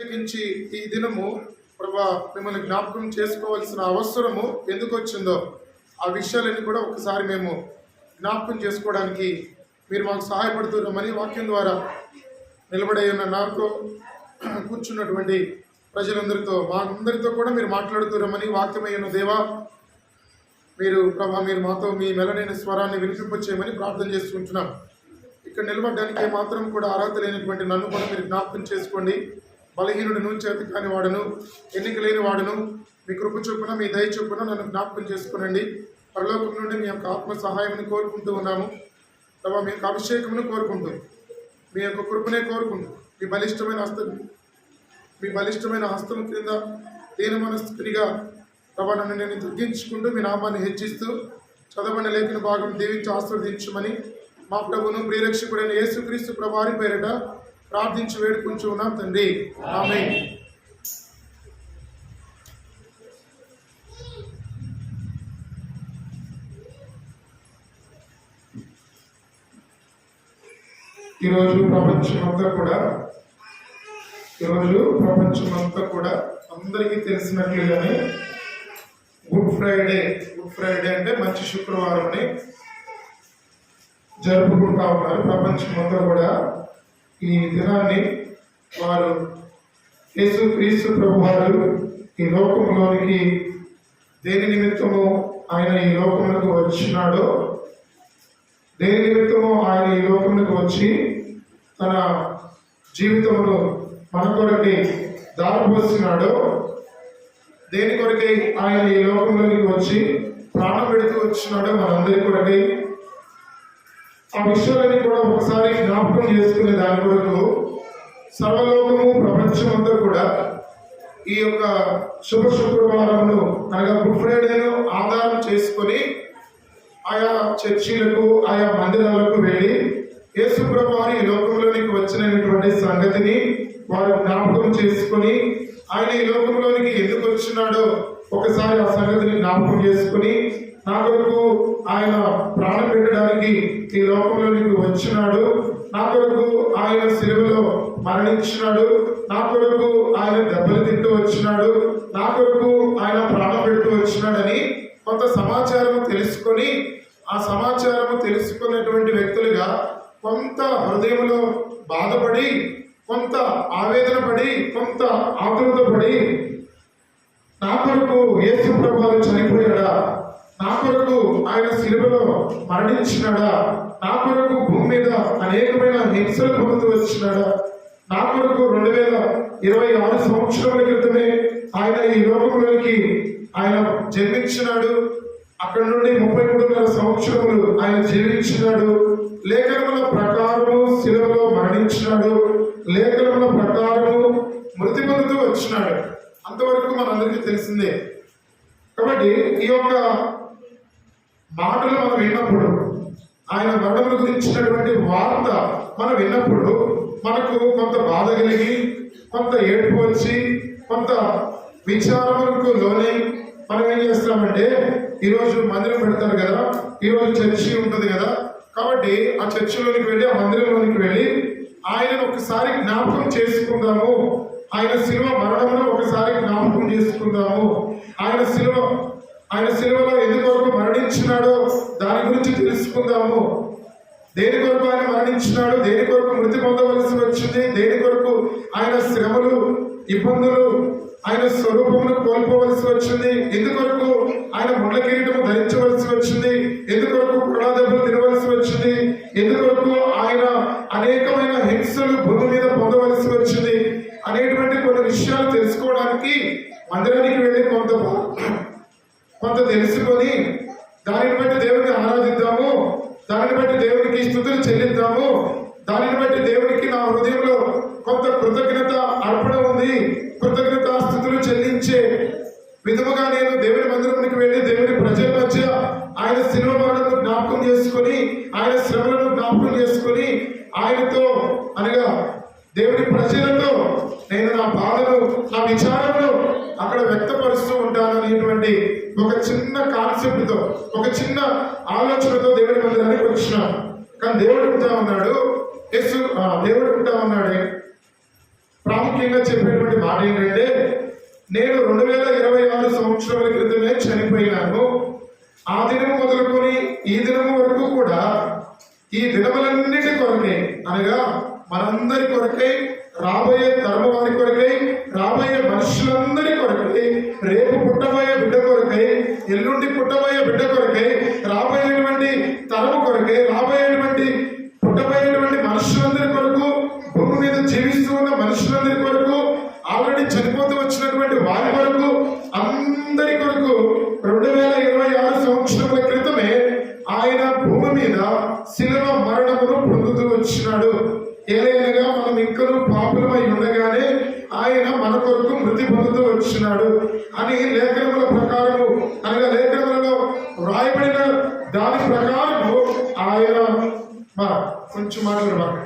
ప్రత్యేకించి ఈ దినము ప్రభా మిమ్మల్ని జ్ఞాపకం చేసుకోవాల్సిన అవసరము ఎందుకు వచ్చిందో ఆ విషయాలన్నీ కూడా ఒకసారి మేము జ్ఞాపకం చేసుకోవడానికి మీరు మాకు సహాయపడుతున్నామని వాక్యం ద్వారా నిలబడే ఉన్న నాతో కూర్చున్నటువంటి ప్రజలందరితో మా అందరితో కూడా మీరు మాట్లాడుతున్నామని వాక్యమైన దేవా మీరు ప్రభా మీరు మాతో మీ మెలనైన స్వరాన్ని వినిపింపచేయమని ప్రార్థన చేసుకుంటున్నాం. ఇక్కడ నిలబడడానికి మాత్రం కూడా అర్హత లేనటువంటి నన్ను కూడా మీరు జ్ఞాపకం చేసుకోండి. బలహీనుడును, చేతి కాని వాడును, ఎన్నిక లేని వాడును, మీ కృప చొప్పున మీ దయ చొప్పున నన్ను జ్ఞాపకం చేసుకోనండి. పరలోకం నుండి మీ యొక్క ఆత్మ సహాయం కోరుకుంటూ ఉన్నాము ప్రభా. మీ యొక్క అభిషేకమును కోరుకుంటూ, మీ యొక్క కృపనే కోరుకుంటూ, మీ బలిష్టమైన హస్తం క్రింద దీన మనస్కునిగా ప్రభా నన్ను నేను తగ్గించుకుంటూ మీ నామాన్ని హెచ్చిస్తూ చదవని లేఖన భాగం దీవించి ఆశీర్వదించమని మా ప్రభువును ప్రియరక్షకుడైన యేసుక్రీస్తు ప్రభువారి పేరిట ప్రార్థించి వేడుకుంటూ ఉన్నాం తండ్రి, ఆమేన్. ఈరోజు ప్రపంచమంతా కూడా అందరికీ తెలిసినట్లుగానే గుడ్ ఫ్రైడే అంటే మంచి శుక్రవారం అని జరుపుకుంటా ఉన్నారు. ప్రపంచమంతా కూడా ఈ దినాన్ని వారు యేసుక్రీస్తు ప్రభువారు ఈ లోకంలోనికి దేని నిమిత్తము ఆయన ఈ లోకములకు వచ్చినాడో, దేని నిమిత్తము ఆయన ఈ లోకములకు వచ్చి తన జీవితమును మన కొరకై దారిపోస్తున్నాడో, దేని కొరకై ఆయన ఈ లోకంలోనికి వచ్చి ప్రాణం పెడుతూ వచ్చినాడో మనందరి కొరకై, ఆ విషయాలని కూడా ఒకసారి జ్ఞాపకం చేసుకునే దాని కొరకు సర్వలోకము ప్రపంచమంతా కూడా ఈ యొక్క శుభ శుక్రవారమును అనగా గుడ్ ఫ్రైడేను ఆధారం చేసుకొని ఆయా చర్చిలకు, ఆయా మందిరాలకు వెళ్ళి యేసు ప్రభువారు ఈ లోకంలోనికి వచ్చినటువంటి సంగతిని వారు జ్ఞాపకం చేసుకొని ఆయన ఈ లోకంలోనికి ఎందుకు వచ్చినాడో ఒకసారి ఆ సంగతిని జ్ఞాపకం చేసుకుని, నా కొరకు ఆయన ప్రాణం పెట్టడానికి ఈ లోకంలోనికి వచ్చినాడు, నా కొరకు ఆయన సిలువలో మరణించినాడు, నా కొరకు ఆయన దెబ్బలు తింటూ వచ్చినాడు, నా కొరకు ఆయన ప్రాణం పెడుతూ వచ్చినాడని కొంత సమాచారం తెలుసుకొని, ఆ సమాచారం తెలుసుకున్నటువంటి వ్యక్తులుగా కొంత హృదయంలో బాధపడి, కొంత ఆవేదన పడి, కొంత ఆతృత పడి, నా కొరకు యేసు ప్రభువు చనిపోయాడా, నా కొరకు ఆయన సిలువలో మరణించినాడా, నా కొరకు భూమి మీద అనేకమైన హింసలు పొందుతూ వచ్చినాడా, నా కొరకు 2026 సంవత్సరాల క్రితమే ఆయన ఈ లోకంలోనికి ఆయన జన్మించినాడు, అక్కడ నుండి 33.5 సంవత్సరములు ఆయన జీవించినాడు, లేఖనముల ప్రకారము సిలువలో మరణించినాడు, లేఖనముల ప్రకారము మృతి పొందుతూ వచ్చినాడు. అంతవరకు మనందరికీ తెలిసిందే. కాబట్టి ఈ యొక్క మాటలు మనం విన్నప్పుడు, ఆయన మరణం గురించినటువంటి వార్త మనం విన్నప్పుడు మనకు కొంత బాధ కలిగి, కొంత ఏడుపు వచ్చి, కొంత విచారములకు లోనై మనం ఏం చేస్తామంటే, ఈరోజు మందిరం పెడతారు కదా, ఈరోజు చర్చి ఉంటుంది కదా, కాబట్టి ఆ చర్చిలోనికి వెళ్ళి, ఆ మందిరంలోనికి వెళ్ళి ఆయనను ఒకసారి జ్ఞాపకం చేసుకుందాము, ఆయన శిలువ మరణమును ఒకసారి జ్ఞాపకం చేసుకుందాము, ఆయన శిలువలో ఎందుకొరకు మరణించినాడో దాని గురించి తెలుసుకుందాము, దేని కొరకు ఆయన మరణించినాడు, దేని కొరకు మృతి పొందవలసి వచ్చింది, దేని కొరకు ఆయన శ్రమలు, ఇబ్బందులు, ఆయన స్వరూపమును కోల్పోవలసి వచ్చింది, ఎందుకొరకు ఆయన ముళ్ళ కిరీటము ధరించవలసి వచ్చింది, ఎందుకొరకు దెబ్బలు తినవలసి వచ్చింది, ఎందుకొరకు ఆయన అనేకమైన హింసలు భూమి మీద పొందవలసి వచ్చింది అనేటువంటి కొన్ని విషయాలు తెలుసుకోవడానికి మందిరానికి వెళ్ళి కొంత తెలుసుకొని దానిని బట్టి దేవుడిని ఆరాధిద్దాము, దానిని బట్టి దేవునికి స్తుతులు చెల్లిద్దాము, దానిని బట్టి దేవునికి నా హృదయంలో కొంత కృతజ్ఞత అర్పణ ఉంది, కృతజ్ఞత స్తుతులు చెల్లించే విధముగా నేను దేవుని మందిరానికి వెళ్ళి దేవుని ప్రజల మధ్య ఆయన శిలువ మరణను జ్ఞాపకం చేసుకొని, ఆయన శ్రమలను జ్ఞాపకం చేసుకొని, ఆయనతో అనగా దేవుని ప్రజలతో నేను నా బాధను, నా విచారమును అక్కడ వ్యక్తపరుస్తూ ఉంటాను అనేటువంటి ఒక చిన్న కాన్సెప్ట్తో, ఒక చిన్న ఆలోచనతో దేవుని మందిరానికి వచ్చినాను. కానీ దేవుడు ఉంటా ఉన్నాడు, దేవుడు ఉంటా ఉన్నాడే ప్రాముఖ్యంగా చెప్పేటువంటి నేను 2026 సంవత్సరాల క్రితమే చనిపోయినాను. ఆ దినం మొదలుకొని ఈ దినం వరకు కూడా ఈ దినములన్నిటి కొరకే, అనగా మనందరి కొరకై, రాబోయే తరము వారి కొరకై, రాబోయే మనుషులందరి కొరకై, రేపు పుట్టబోయే బిడ్డ కొరకై, ఎల్లుండి పుట్టబోయే బిడ్డ కొరకై, రాబోయేటువంటి తరము కొరకై, రాబోయేటువంటి పుట్టబోయేటువంటి మనుషులందరి కొరకు, భూమి మీద జీవిస్తూ ఉన్న మనుషులందరి కొరకు, ఆల్రెడీ చనిపోతూ వచ్చినటువంటి వారి కొరకు, అందరి కొరకు 2026 సంవత్సరముల క్రితమే ఆయన భూమి మీద శిలువ మరణమును పొందుతూ వచ్చినాడు. ఏలైనగా మనం ఇంకనూ పాపులమై ఉండగానే ఆయన మన కొరకు మృతి పొందుతూ వచ్చినాడు అని లేఖనముల ప్రకారము, అనగా లేఖనములలో వ్రాయబడిన దాని ప్రకారము ఆయన కొంచెం మాట్లాడారు.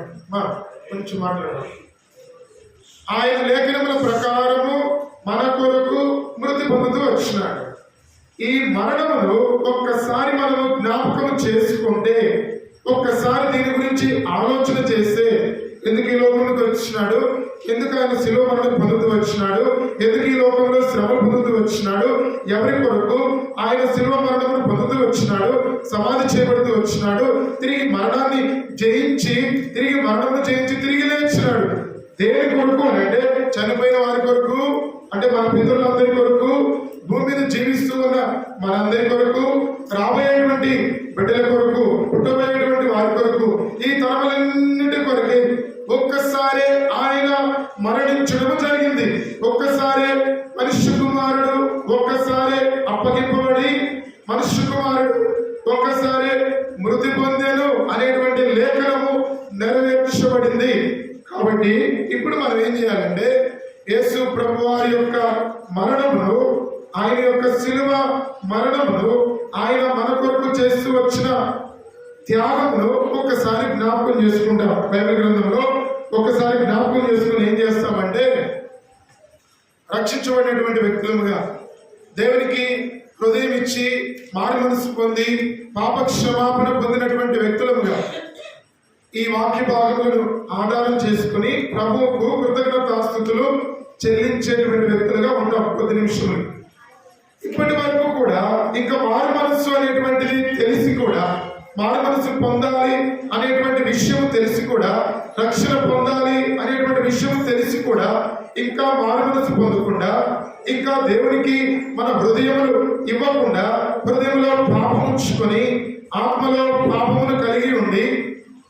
ఆయన లేఖనముల ప్రకారము మన కొరకు మృతి పొందుతూ వచ్చినాడు. ఈ మరణమును ఒక్కసారి మనము జ్ఞాపకం చేసుకుంటే, ఒక్కసారి దీని గురించి ఆలోచన చేస్తే, ఎందుకు ఈ లోకంలోకి వచ్చినాడు, ఎందుకు ఆయన శిలువ మరణం పొందుతూ వచ్చినాడు, ఎందుకు ఈ లోకంలో శ్రమలు పొందుతూ వచ్చినాడు, ఎవరి కొరకు ఆయన శిలువ మరణమును పొందుతూ వచ్చినాడు, సమాధి చేయబడుతూ వచ్చినాడు, తిరిగి మరణాన్ని జయించి తిరిగి లేచినాడు. దేని కొరకు అంటే చనిపోయిన వారి కొరకు, అంటే మన పితరులందరి కొరకు, భూమి మీద జీవిస్తూ ఉన్న మనందరి కొరకు, రాబోయేటువంటి బిడ్డల కొరకు, పుట్టబోయేటువంటి వారి కొరకు, ఈ తరములన్నిటి కొరకే ఒక్కసారే ఆయన మరణించడం జరిగింది. ఒక్కసారే మనుష్య కుమారుడు ఒక్కసారే అప్పగింపబడి, మనుష్య కుమారుడు ఒక్కసారే మృతి పొందెను అనేటువంటి లేఖనము నెరవేర్చబడింది. కాబట్టి ఇప్పుడు మనం ఏం చేయాలంటే, యేసు ప్రభువారి యొక్క మరణమును, ఆయన యొక్క శిలువ మరణమును, ఆయన మన కొరకు చేస్తూ వచ్చిన త్యాగమును ఒక్కసారి జ్ఞాపకం చేసుకుంటాం. బైబిల్ గ్రంథంలో ఒక్కసారి జ్ఞాపకం చేసుకుని ఏం చేస్తామంటే, రక్షించబడినటువంటి వ్యక్తులుగా, దేవునికి హృదయం ఇచ్చి మారు మనసు పొంది పాప క్షమాపణ పొందినటువంటి వ్యక్తులుగా ఈ వాక్య భాగములను ఆధారం చేసుకుని ప్రభువుకు కృతజ్ఞతాస్తుతులు చెల్లించేటువంటి వ్యక్తులుగా ఉంటాం. కొద్ది నిమిషములు ఇప్పటి వరకు కూడా ఇంకా మారు మనస్సు అనేటువంటిది తెలిసి కూడా, మారు మనసు పొందాలి అనేటువంటి విషయం తెలిసి కూడా, రక్షణ పొందాలి అనేటువంటి విషయం తెలిసి కూడా ఇంకా మారు మనసు పొందకుండా, ఇంకా దేవునికి మన హృదయములు ఇవ్వకుండా, హృదయంలో పాపం ఉంచుకొని, ఆత్మలో పాపమును కలిగి ఉండి,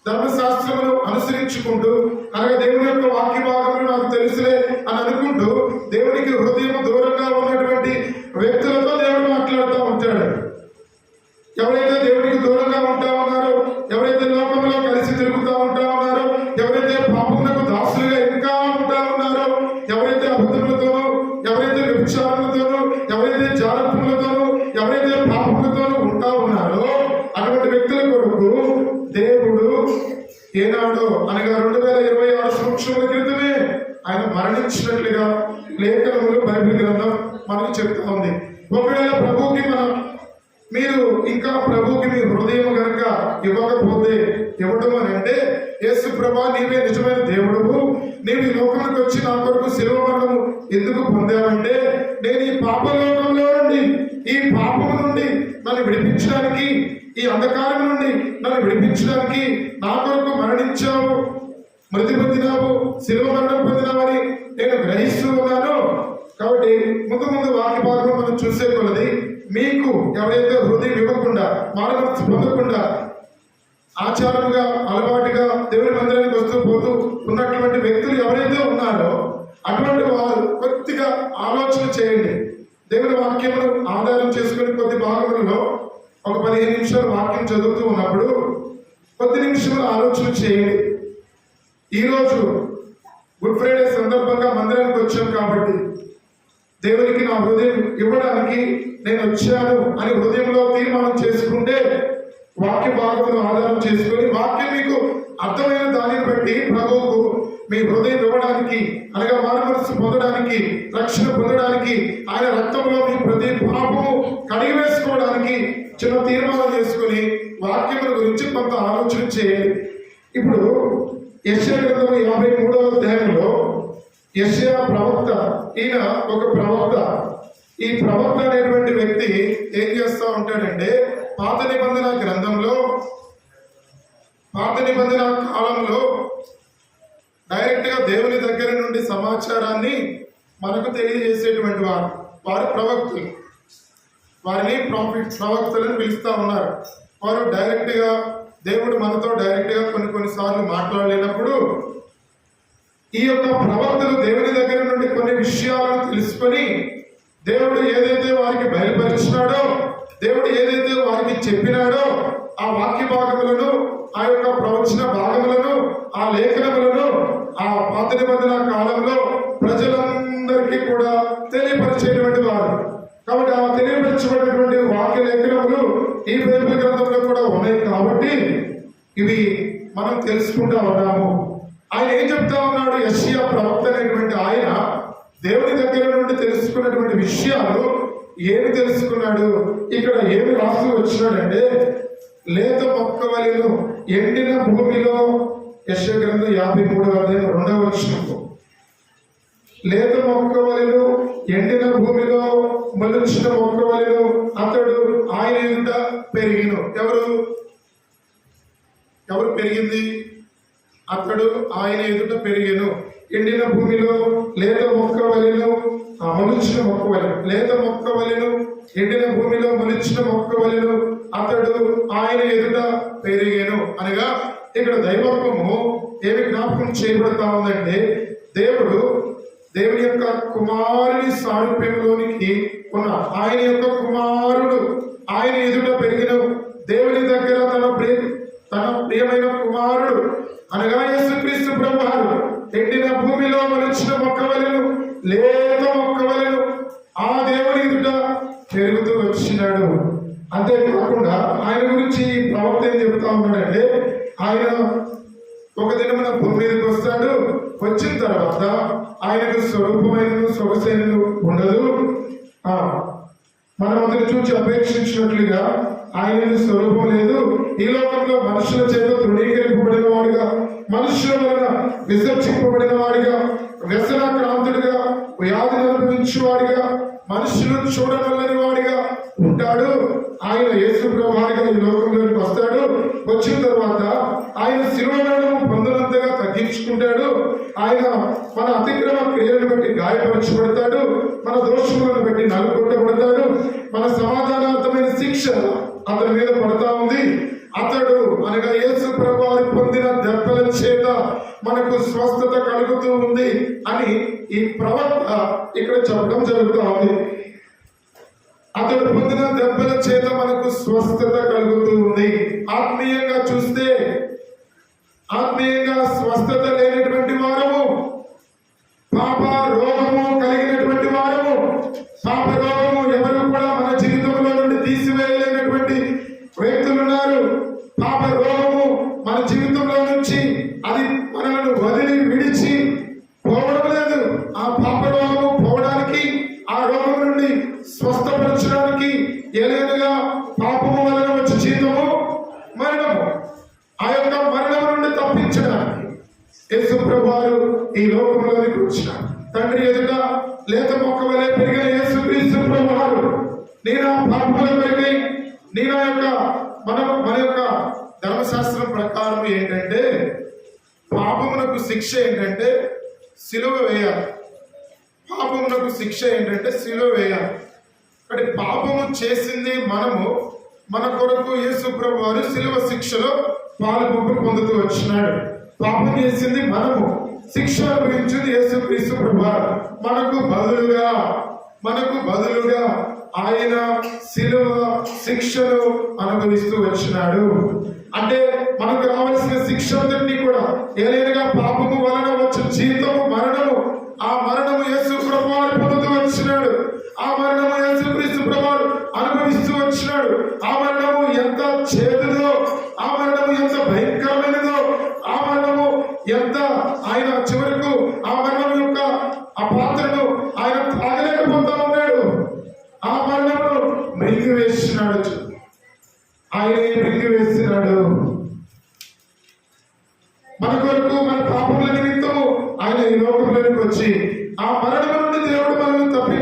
ధర్మశాస్త్రమును అనుసరించుకుంటూ, అనగా దేవుని యొక్క వాక్య భాగములు నాకు తెలుసులే అని అనుకుంటూ దేవునికి హృదయం దూరంగా ఉన్నటువంటి వ్యక్తులతో దేవుడు మాట్లాడుతూ ఉంటాడు. ఎవరైతే దేవునికి దూరంగా ఉంటా ఉన్నారో, ఎవరైతే లోకంలో కలిసి తిరుగుతూ ఉంటా ఉన్నారో, ఎవరైతే పాపములకు దాసులుగా ఇంకా ఉంటా ఉన్నారో, ఎవరైతే అబద్ధములతోనూ, ఎవరైతే వ్యభిచారములతోనూ, ఎవరైతే జారత్వములతోనూ, ఎవరైతే పాపములతోనూ ఉంటా ఉన్నారో, అటువంటి వ్యక్తుల కొరకు దేవుడు ఏనాడో, అనగా 2026 సంవత్సరాల క్రితమే ఆయన మరణించినట్లుగా లేఖనములు, బైబిల్ గ్రంథం మనకు చెప్తా ఉంది. ఒకవేళ ప్రభువుకి మీరు ఇంకా ప్రభువుకి మీ హృదయం కనుక ఇవ్వకపోతే, ఇవ్వడం అని అంటే, యేసు ప్రభా నీవే నిజమైన దేవుడువు, నీవు ఈ లోకంలోకి వచ్చి నా కొరకు శిలువ మరణము ఎందుకు పొందావంటే, నేను ఈ పాపలోకంలో నుండి, ఈ పాపము నుండి నన్ను విడిపించడానికి, ఈ అంధకారం నుండి నన్ను విడిపించడానికి నా కొరకు మరణించావు, మృతి పొందినావు, శిలువ మరణం పొందినావని నేను గ్రహిస్తూ ఉన్నాను. కాబట్టి ముందు వాక్య భాగంలో మనం చూసే కొలది, మీకు ఎవరైతే హృదయం ఇవ్వకుండా, మారు మనసు పొందకుండా, ఆచారంగా అలవాటుగా దేవుని మందిరానికి వస్తూ పోతూ ఉన్నటువంటి వ్యక్తులు ఎవరైతే ఉన్నారో, అటువంటి వారు కొద్దిగా ఆలోచన చేయండి. దేవుని వాక్యమును ఆధారం చేసుకుని కొద్ది భాగములలో ఒక 15 నిమిషాలు వాక్యం చదువుతూ ఉన్నప్పుడు కొద్ది నిమిషాలు ఆలోచన చేయండి. ఈరోజు గుడ్ ఫ్రైడే సందర్భంగా మందిరానికి వచ్చాం కాబట్టి, దేవునికి నా హృదయం ఇవ్వడానికి నేను వచ్చాను అని హృదయంలో తీర్మానం చేసుకుంటే, వాక్య భాగమును ఆధారం చేసుకుని, వాక్యం మీకు అర్థమైన దానిని బట్టి ప్రభువుకు మీ హృదయం ఇవ్వడానికి, అనగా మారు మనసు పొందడానికి, రక్షణ పొందడానికి, ఆయన రక్తంలో మీ ప్రతి పాపము కడిగి వేసుకోవడానికి చిన్న తీర్మానం చేసుకుని వాక్యముల గురించి కొంత ఆలోచన చేయండి. ఇప్పుడు యెషయా గ్రంథం 53వ అధ్యాయంలో యెషయా ప్రవక్త ఈయన ఒక ప్రవక్త. ఈ ప్రవక్త అనేటువంటి వ్యక్తి ఏం చేస్తూ ఉంటాడంటే పాత నిబంధన గ్రంథంలో, పాత నిబంధన కాలంలో డైరెక్ట్ గా దేవుని దగ్గర నుండి సమాచారాన్ని మనకు తెలియజేసేటువంటి వారు ప్రవక్తులు. వారిని ప్రవక్తలను పిలుస్తా ఉన్నారు. వారు డైరెక్ట్ గా దేవుడు మనతో డైరెక్ట్ గా కొన్నిసార్లు మాట్లాడలేనప్పుడు ఈ యొక్క ప్రవక్తలు దేవుని దగ్గర నుండి కొన్ని విషయాలను తెలుసుకొని దేవుడు ఏదైతే వారికి బయలుపరిచినాడో, దేవుడు ఏదైతే వారికి చెప్పినాడో ఆ వాక్య భాగములను, ఆ యొక్క ప్రవచన భాగములను, ఆ లేఖనములను ఆ పాత నిబంధన కాలంలో ప్రజలందరికీ కూడా తెలియపరిచేటువంటి వారు. కాబట్టి ఆ తెలియపరచబడినటువంటి వాక్య లేఖనములు ఈ బైబిల్ గ్రంథంలో కూడా ఉన్నాయి. కాబట్టి ఇవి మనం తెలుసుకుంటా ఉన్నాము. ఆయన ఏం చెప్తా ఉన్నాడు? యెషయా ప్రవక్త అనేటువంటి ఆయన దేవుని దగ్గర నుండి తెలుసుకున్నటువంటి విషయాలు ఏమి తెలుసుకున్నాడు? ఇక్కడ ఏమి రాస్తూ వచ్చినాడంటే లేత మొక్క వలెను ఎండిన భూమిలో, యెషయా గ్రంథం 53:2 లేత మొక్క వలెను ఎండిన భూమిలో మొలిచిన మొక్క వలెను అతడు ఆయన ఎదుట పెరిగిను. ఎవరు పెరిగింది? అతడు ఆయన ఎదుట పెరిగెను. ఎండిన భూమిలో లేత మొక్క వలెను మొలిచిన మొక్క వలెను, లేత మొక్క వలెను ఎండిన భూమిలో మొలిచిన మొక్క వలెను అతడు ఆయన ఎదుట పెరిగెను అనగా ఇక్కడ దైవత్వము ఏమి జ్ఞాపకం చేయబడతా ఉందంటే దేవుని యొక్క కుమారుని సారూప్యంలోనికి ఉన్న ఆయన యొక్క కుమారుడు ఆయన ఎదుట పెరిగిన దేవుని దగ్గర తన ప్రియమైన కుమారుడు అనగా యేసుక్రీస్తు ప్రభువారు ఎండిన భూమిలో మొలిచిన మొక్క వలెను, లేత మొక్క వలెను ఆ దేవుని ఎదుట పెరుగుతూ వచ్చినాడు. అంతేకాకుండా ఆయన గురించి ఈ ప్రవక్త ఏం చెప్తా ఉన్నాడంటే ఆయన ఒక దినమున భూమి మీదకి వస్తాడు. వచ్చిన తర్వాత ఆయనకు స్వరూపమైన సొగసైనను ఉండదు. మనం అతను చూసి అపేక్షించినట్లుగా ఆయన స్వరూపం లేదు. ఈ లోకంలో మనుషుల చేత తృణీకరింపబడిన వాడుగా, మనుషుల వలన విసర్జింపబడిన వాడిగా, వ్యసనాక్రాంతుడిగా, వ్యాధిని అనుభవించేవాడిగా, మనుషులు చూడనల్లని వాడిగా ఉంటాడు. ఆయన యేసు ప్రభువుగా ఈ లోకంలోకి వస్తాడు. వచ్చిన తర్వాత ఆయన శిలువను పొందనంతగా తగ్గించుకుంటాడు. ఆయన మన అతిక్రమ క్రియలను బట్టి గాయపరచబడతాడు, మన దోషములను బట్టి నలుగొట్టబడతాడు, మన సమాధానార్థమైన శిక్ష అతని మీద పడతా ఉంది. అతడు అనగా యేసు ప్రభువు పొందిన దెబ్బల చేత మనకు స్వస్థత కలుగుతూ ఉంది అని ఈ ప్రవక్త ఇక్కడ చెప్పడం జరుగుతూ ఉంది. అతడు పొందిన దెబ్బల చేత మనకు స్వస్థత కలుగుతూ ఉంది. ఆత్మీయంగా చూస్తే ఆత్మీయంగా స్వస్థత లేనటువంటి వారము, పాప రోగము కలిగినటువంటి వారము, పాప రోగము ఎవరు కూడా మన జీవితంలో నుండి తీసివేయలేనటువంటి వ్యక్తులు ఉన్నారు. పాప రోగము మన జీవితంలో నుంచి అది మనల్ని వదిలి విడిచి పోవడం లేదు. ఆ పాప రోగము పోవడానికి, ఆ రోగం నుండి స్వస్థపరచడానికి ఏదైనా పాపము వలన వచ్చే జీతము మరణము. ఆ యొక్క మరణం నుండి తప్పించడానికి యేసు ప్రభువారు ఈ లోకంలోనికి వచ్చినారు. తండ్రి ఎదుట లేత మొక్క వలె పెరిగిన యేసుక్రీస్తు ప్రభువారు నేను ఆ పాపముల కొరకై నేను మన యొక్క ధర్మశాస్త్రం ప్రకారం ఏంటంటే పాపమునకు శిక్ష ఏంటంటే సిలువ వేయాలి. పాపమునకు శిక్ష ఏంటంటే సిలువ వేయాలి. కాబట్టి పాపము చేసింది మనము, మన కొరకు యేసు ప్రభువారు సిలువ శిక్షలో పాలుపంపు పొందుతూ వచ్చినాడు. పాపం చేసింది మనము, శిక్ష అనుభవించింది యేసుక్రీస్తు ప్రభువారు. మనకు బదులుగా ఆయన సిలువ శిక్షను అనుభవిస్తూ వచ్చినాడు. అంటే మనకు రావాల్సిన శిక్ష అంతటినీ కూడా ఏదైనా పాపము వలన వచ్చే జీతము మరణము, ఆ మరణము యేసు ప్రభువారు పొందుతూ వచ్చినాడు. ఆ మరణము యేసుక్రీస్తు ప్రభువారు అనుభవిస్తూ వచ్చినాడు. ఆ మరణము ఎంత చేదుదో, ఆ మరణము ఎంత భయంకరమైనదో, ఆ మరణము ఎంత ఆయన చివరకు ఆ మరణం యొక్క ఆ పాత్రను ఆయన తాగలేకపోతా ఉన్నాడు. ఆ మరణమును మృంగివేసినాడు, ఆయనే మృంగివేసినాడు. మన కొరకు మన పాపముల నిమిత్తము ఆయన ఈ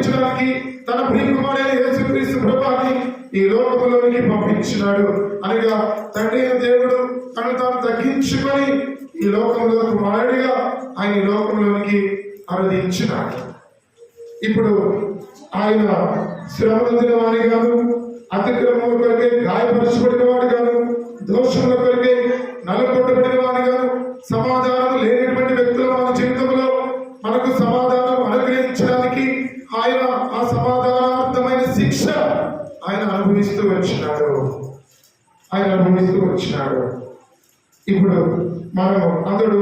జరిపించడానికి తన ప్రియకుమారుడైన యేసుక్రీస్తు ప్రభువుని ఈ లోకంలోనికి పంపించినాడు. అనగా తండ్రి అయిన దేవుడు తను తాను తగ్గించుకొని ఈ లోకంలో కుమారుడిగా ఆయన ఈ లోకంలోనికి అనుదించినాడు. ఇప్పుడు ఆయన శ్రమ పొందిన వాడిగాను, అతిక్రమముల కొరకే గాయపరచబడిన వాడిగాను, దోషముల కొరకే నలుగొట్టబడిన వాడిగాను, సమాధానం లేనటువంటి వ్యక్తులు మన జీవితంలో మనకు సమాధానం అనుగ్రహించడానికి ఆయన ఆ సమాధానార్థమైన శిక్ష ఆయన అనుభవిస్తూ వచ్చినాడు. ఇప్పుడు మనం అతడు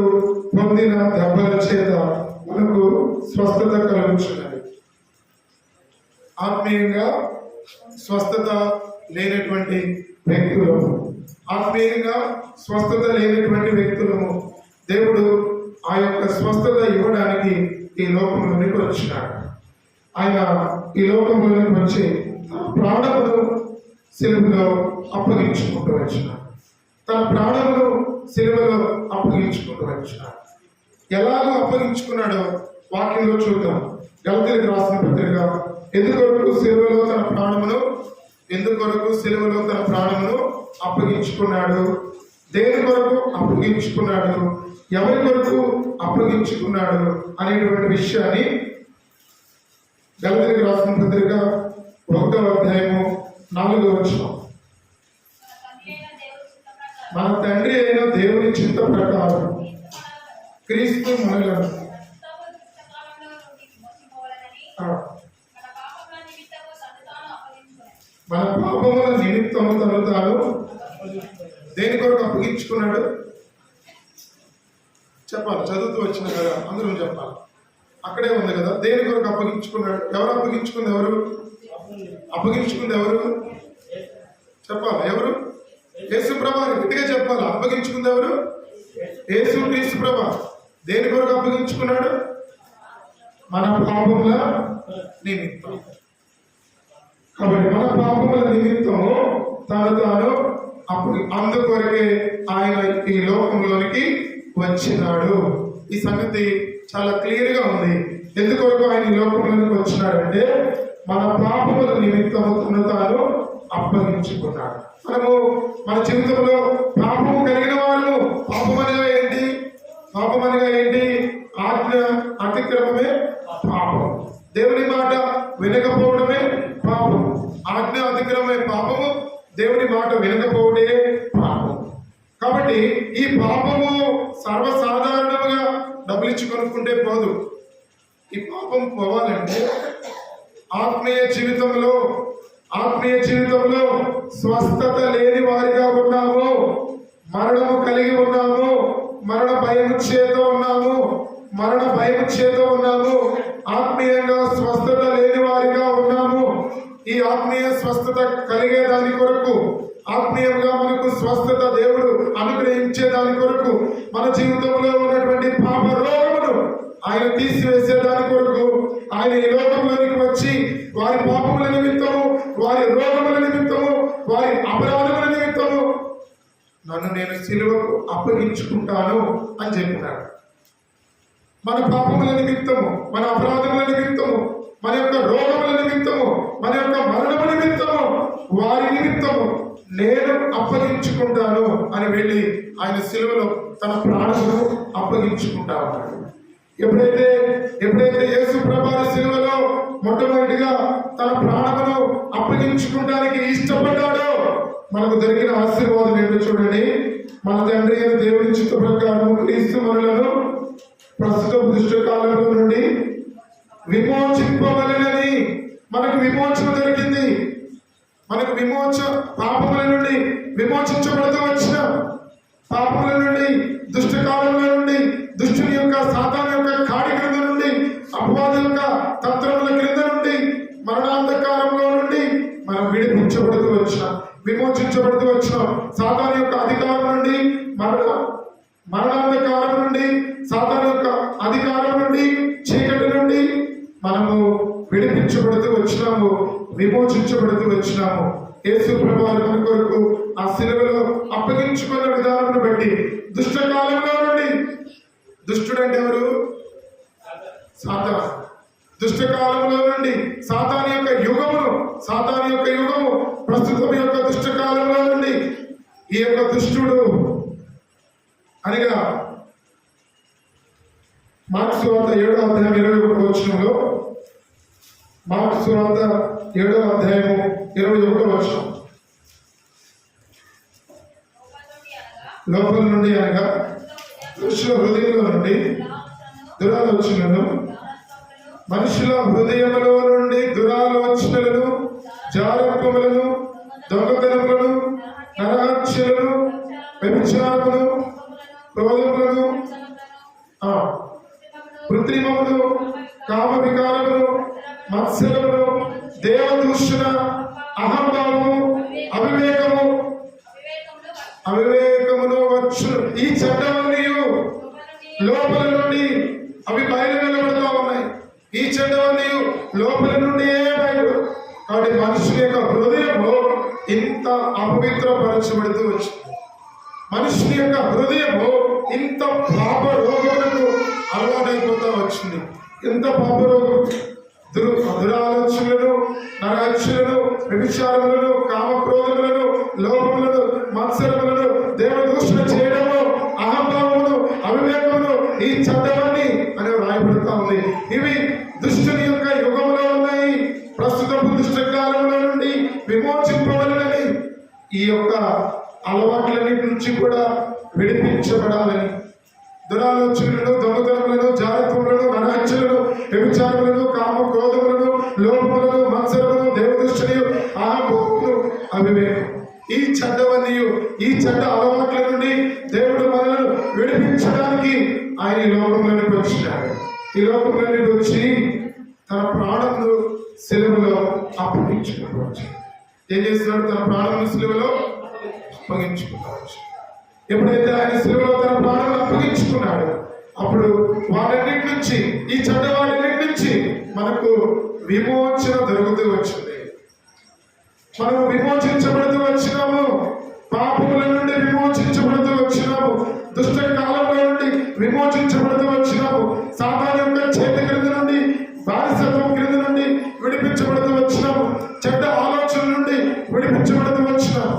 పొందిన దెబ్బల చేత మనకు స్వస్థత కలుగుతున్నది. ఆత్మీయంగా స్వస్థత లేనటువంటి వ్యక్తులము దేవుడు ఆ యొక్క స్వస్థత ఇవ్వడానికి ఈ లోకంలోనికి వచ్చినాడు. ఆయన ఈ లోకంలోనికి వచ్చి ప్రాణమును సిలువలో అప్పగించుకుంటూ వచ్చినాడు. తన ప్రాణమును సిలువలో అప్పగించుకుంటూ వచ్చినాడు. ఎలాగో అప్పగించుకున్నాడో వాక్యంలో చూద్దాం. గలతీయులకు రాసిన పత్రిక ఎందుకొరకు సిలువలో తన ప్రాణమును అప్పగించుకున్నాడు, దేని కొరకు అప్పగించుకున్నాడు, ఎవరి కొరకు అప్పగించుకున్నాడు అనేటువంటి విషయాన్ని గలతీయులకు రాసిన పత్రిక 1వ అధ్యాయము 4వ వచనం. మన తండ్రి అయిన దేవుని చిత్త ప్రకారం క్రీస్తు మనలను మన పాపముల నిమిత్తము తను తాను దేని కొరకు అప్పగించుకున్నాడు చెప్పాలి. చదువుతూ వచ్చిన కదా అందరూ చెప్పాలి. అక్కడే ఉంది కదా, దేని కొరకు అప్పగించుకున్నాడు. ఎవరు అప్పగించుకుంది ఎవరు చెప్పాలి. ఎవరు? యేసు ప్రభు. గట్టిగా చెప్పాలి. అప్పగించుకుంది ఎవరు? యేసు క్రీస్తు ప్రభు. దేని కొరకు అప్పగించుకున్నాడు? మన పాపముల నిమిత్తం. కాబట్టి మన పాపముల నిమిత్తము తాను అందుకొరకే ఆయన ఈ లోకంలోనికి వచ్చినాడు. ఈ సంగతి చాలా క్లియర్ గా ఉంది. ఎందుకొరకు ఆయన ఈ లోకంలోనికి వచ్చినాడంటే మన పాపముల నిమిత్తము తాను అప్పగించుకున్నాడు. మనము మన జీవితంలో పాపము కలిగిన వారు. పాపం అనగా ఏంటి? ఆజ్ఞ అతిక్రమమే పాపం. దేవుని మాట వినకపోవడమే పాపం. ఆజ్ఞ అతిక్రమమే పాపము, దేవుని మాట వినకపోవడే పాపం. కాబట్టి ఈ పాపము సర్వసాధారణంగా డబ్బులిచ్చి కొనుక్కుంటే పోదు. ఈ పాపం పోవాలంటే ఆత్మీయ జీవితంలో స్వస్థత లేని వారిగా ఉన్నాము, మరణము కలిగి ఉన్నాము, మరణ భయం చేతో ఉన్నాము, ఆత్మీయంగా స్వస్థత లేని వారిగా ఉన్నాము. ఈ ఆత్మీయ స్వస్థత కలిగే దాని కొరకు, ఆత్మీయంగా మనకు స్వస్థత దేవుడు అనుగ్రహించే దాని కొరకు, మన జీవితంలో ఉన్నటువంటి పాప రోగమును ఆయన తీసివేసే దాని కొరకు ఆయన ఈ లోకంలోనికి వచ్చి వారి పాపముల నిమిత్తము, వారి రోగముల నిమిత్తము, వారి అపరాధముల నిమిత్తము నన్ను నేను సిలువకు అప్పగించుకుంటాను అని చెప్పినాడు. మన పాపముల నిమిత్తము, మన అపరాధముల నిమిత్తము, మన యొక్క రోగముల నిమిత్తము, మన యొక్క మరణముల నిమిత్తము, వారి నిమిత్తము నేను అప్పగించుకుంటాను అని వెళ్ళి ఆయన సిలువలో తన ప్రాణమును అప్పగించుకుంటా ఉన్నాడు. ఎప్పుడైతే యేసు ప్రభువు సిలువలో మొట్టమొదటిగా తన ప్రాణమును అప్పగించుకోవడానికి ఇష్టపడ్డాడో మనకు దొరికిన ఆశీర్వాదం ఏంటో చూడండి. మన తండ్రి అయిన దేవుని చిత్త ప్రకారం క్రీస్తు మనలను ప్రస్తుత దుష్ట కాలంలో నుండి విమోచింపవలెనని మనకు విమోచన దొరికింది. మనకు పాపముల నుండి విమోచించబడుతూ వచ్చిన, పాపముల నుండి, దుష్ట కాలంలో నుండి, దుష్టుని యొక్క సాతాను యొక్క కాడి క్రింద నుండి, అపవాది యొక్క తంత్రముల క్రింద నుండి, మరణాంధకారంలో నుండి మనం విమోచించబడుతూ వచ్చినాం. సాతాను యొక్క అధికారం నుండి, మరణాంధకారం నుండి, సాతాను యొక్క అధికారం నుండి, చీకటి నుండి మనము విడిపించబడుతూ వచ్చినాము, విమోచించబడుతూ వచ్చినాము. యేసు ప్రభువు మన కొరకు ఆ సిలువలో అప్పగించుకున్న విధానం బట్టి దుష్ట కాలంలో నుండి, దుష్టుడు అంటే ఎవరు? సాతాను. దుష్టకాలంలో నుండి సాతాను యొక్క యుగము ప్రస్తుతం యొక్క దుష్టకాలంలో నుండి ఈ యొక్క దుష్టుడు అనగా మార్కు సువార్త 7వ అధ్యాయం 21వ వచనంలో, మార్కు సువార్త 7వ అధ్యాయము 21వ వచనం, లోపల నుండి అనగా మనుషుల హృదయంలో నుండి దురాలోచనలను, మనుషుల హృదయములో నుండి దురాలోచనలను, జారత్వములను, దొంగతనములను, నరహత్యలను, వ్యభిచారమును, క్రోధములను, కృత్రిమమును, కామ వికారమును, మత్సరమును, దేవదూషణ, అహంభావము, అవివేకమును వచ్చును. ఈ చెడ్డవన్నీ లోపల నుండి అవి బయలు నిలబడుతూ ఉన్నాయి. ఈ చెడ్డవన్నీ లోపల నుండి బయలు. కాబట్టి మనుషుని యొక్క హృదయము ఇంత అపవిత్రపరచబడుతూ వచ్చింది. మనుషుని యొక్క హృదయము ఇంత పాప రోగములకు అలవాటైపోతూ వచ్చింది. ఎంత పాప రోగం, దురాలోచనలను, నరహత్యలను, వ్యభిచారములను, కామక్రోధములను, లోపములను, మత్సరములను, దేవదూషణ చేయడము, అహంభావమును, అవివేకమును, ఈ చెడ్డవన్నీ అని రాయబడుతూ ఉంది. ఇవి దుష్టుని యొక్క యుగంలో ఉన్నాయి. ప్రస్తుతపు దుష్టకాలంలో నుండి విమోచింపబడాలని, ఈ యొక్క అలవాట్లన్నిటి నుంచి కూడా విడిపించబడాలని, దురాలోచనలను, దొంగతనములను, జారత్వములను, నరహత్యలను, వ్యభిచారములను, కామ క్రోధములను, లోపములను, మత్సరములను, దేవదృష్టిని, అహంభావమును, అవివేకం, ఈ చెడ్డవన్నీ, ఈ చెడ్డ అలవాట్ల నుండి దేవుడు మనలను విడిపించడానికి ఆయన ఈ లోకంలోనికి వచ్చినాడు. ఈ లోకంలోనికి వచ్చి తన ప్రాణమును సిలువలో అప్పగించుకోవచ్చు. ఏం చేస్తున్నాడు? తన ప్రాణమును సిలువలో అప్పగించుకోవచ్చు. ఎప్పుడైతే ఆయన సిలువలో తన ప్రాణాలను అప్పగించుకున్నాడు, అప్పుడు వాటన్నిటి నుంచి, ఈ చెడ్డవాటన్నిటి నుంచి మనకు విమోచన జరుగుతూ వచ్చింది. మనము విమోచించబడుతూ వచ్చినాము. పాపముల నుండి విమోచించబడుతూ వచ్చినాము. దుష్ట కాలంలో నుండి విమోచించబడుతూ వచ్చినాము. సాతాను యొక్క చేతి క్రింద నుండి, బానిసత్వం క్రింద నుండి విడిపించబడుతూ వచ్చినాము. చెడ్డ ఆలోచన నుండి విడిపించబడుతూ వచ్చినాము.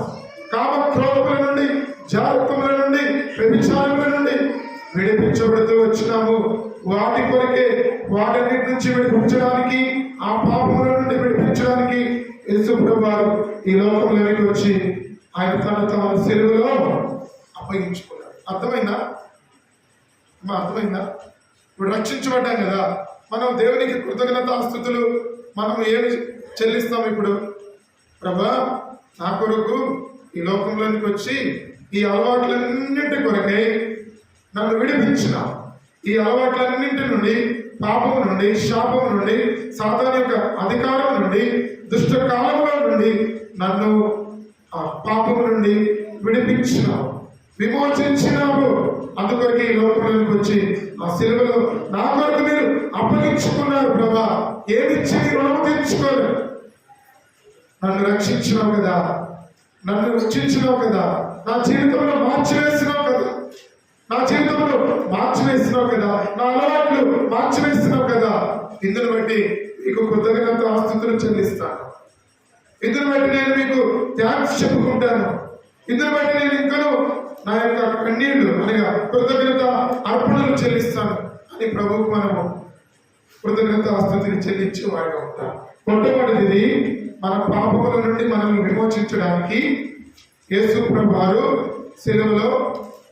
కామ క్రోధముల నుండి, జారత్వముల నుండి, వ్యభిచారముల నుండి విడిపించబడుతూ వచ్చినాము. వాటి కొరకే, వాటన్నిటి నుంచి విడిపించడానికి, ఆ పాపముల నుండి విడిపించడానికి యేసు ప్రభువారు ఈ లోకంలోకి వచ్చి ఆయన తాను సిలువలో అప్పగించుకున్నాడు. అర్థమైందా? ఇప్పుడు రక్షించబడ్డాం కదా, మనం దేవునికి కృతజ్ఞతాస్తుతులు మనం ఏమి చెల్లిస్తాం? ఇప్పుడు ప్రభా, నా కొరకు ఈ లోకంలోనికి వచ్చి ఈ అలవాట్లన్నింటి కొరకై నన్ను విడిపించిన, ఈ అలవాట్లన్నింటి నుండి, పాపము నుండి, శాపము నుండి, సాతాను యొక్క అధికారం నుండి, దుష్ట కాలంలో నుండి నన్ను ఆ పాపము నుండి విడిపించినావు, విమోచించినావు. అందుకొరకు ఈ లోకంలోకి వచ్చి ఆ సిలువలో నా కొరకు మీరు అప్పగించుకున్నారు. ప్రభా, ఏమిచ్చి రుణము తీర్చుకోలేదు. నన్ను రక్షించినావు కదా, నన్ను రక్షించినావు కదా, నా జీవితంలో మార్చివేసినావు కదా, నా జీవితంలో మార్చివేసినావు కదా, నా అలవాట్లు మార్చివేసినావు కదా. ఇందును బట్టి మీకు కృతజ్ఞతాస్తుతులు చెల్లిస్తాను. ఇందును బట్టి నేను మీకు థ్యాంక్స్ చెప్పుకుంటాను. ఇందును బట్టి నేను ఇంకను నా యొక్క కన్నీళ్లు అనగా కృతజ్ఞత అర్పణలు చెల్లిస్తాను అని ప్రభువుకు మనము కృతజ్ఞతాస్తుతిని చెల్లించి వాడిగా ఉంటాం. మొట్టమొదటిది, మన పాపముల నుండి మనల్ని విమోచించడానికి యేసు ప్రభువారు సిలువలో